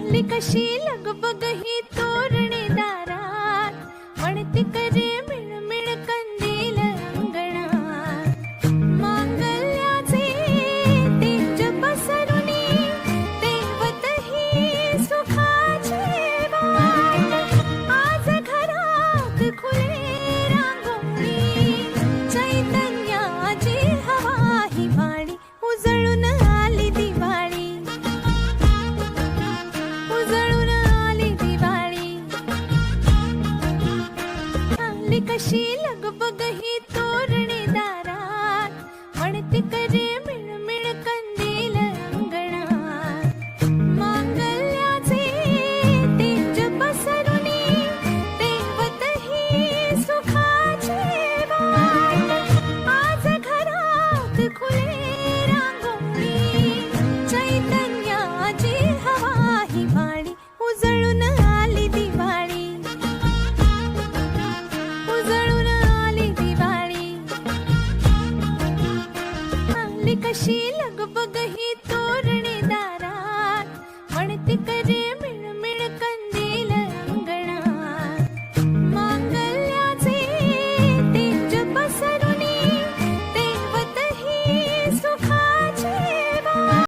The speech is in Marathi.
आली कशी लगबग ही तोरणे दारात, म्हणते करे मिळमिळ कंदील अंगणात. मांगल्याचे तेज पसरुनी, देवत ही सुखाची वाट. आज घरात खुले रांगोळी, चैतन्याची हवा ही वाणी. उजळून आली दिवाळी, उजळून आली दिवाळी. आली कशी लगबग ही तोरणे दारात, म्हणते करे मिळमिळ कंदील अंगणात. मांगल्याचे तेज पसरुनी, देवत ही सुखाची वाट. आज घरात खुले रांगोळी, चैतन्याची हवा ही वाणी. उजळून आली दिवाळी, उजळून आली दिवाळी. आली कशी लगबग ही तोरणे दारात, म्हणते करे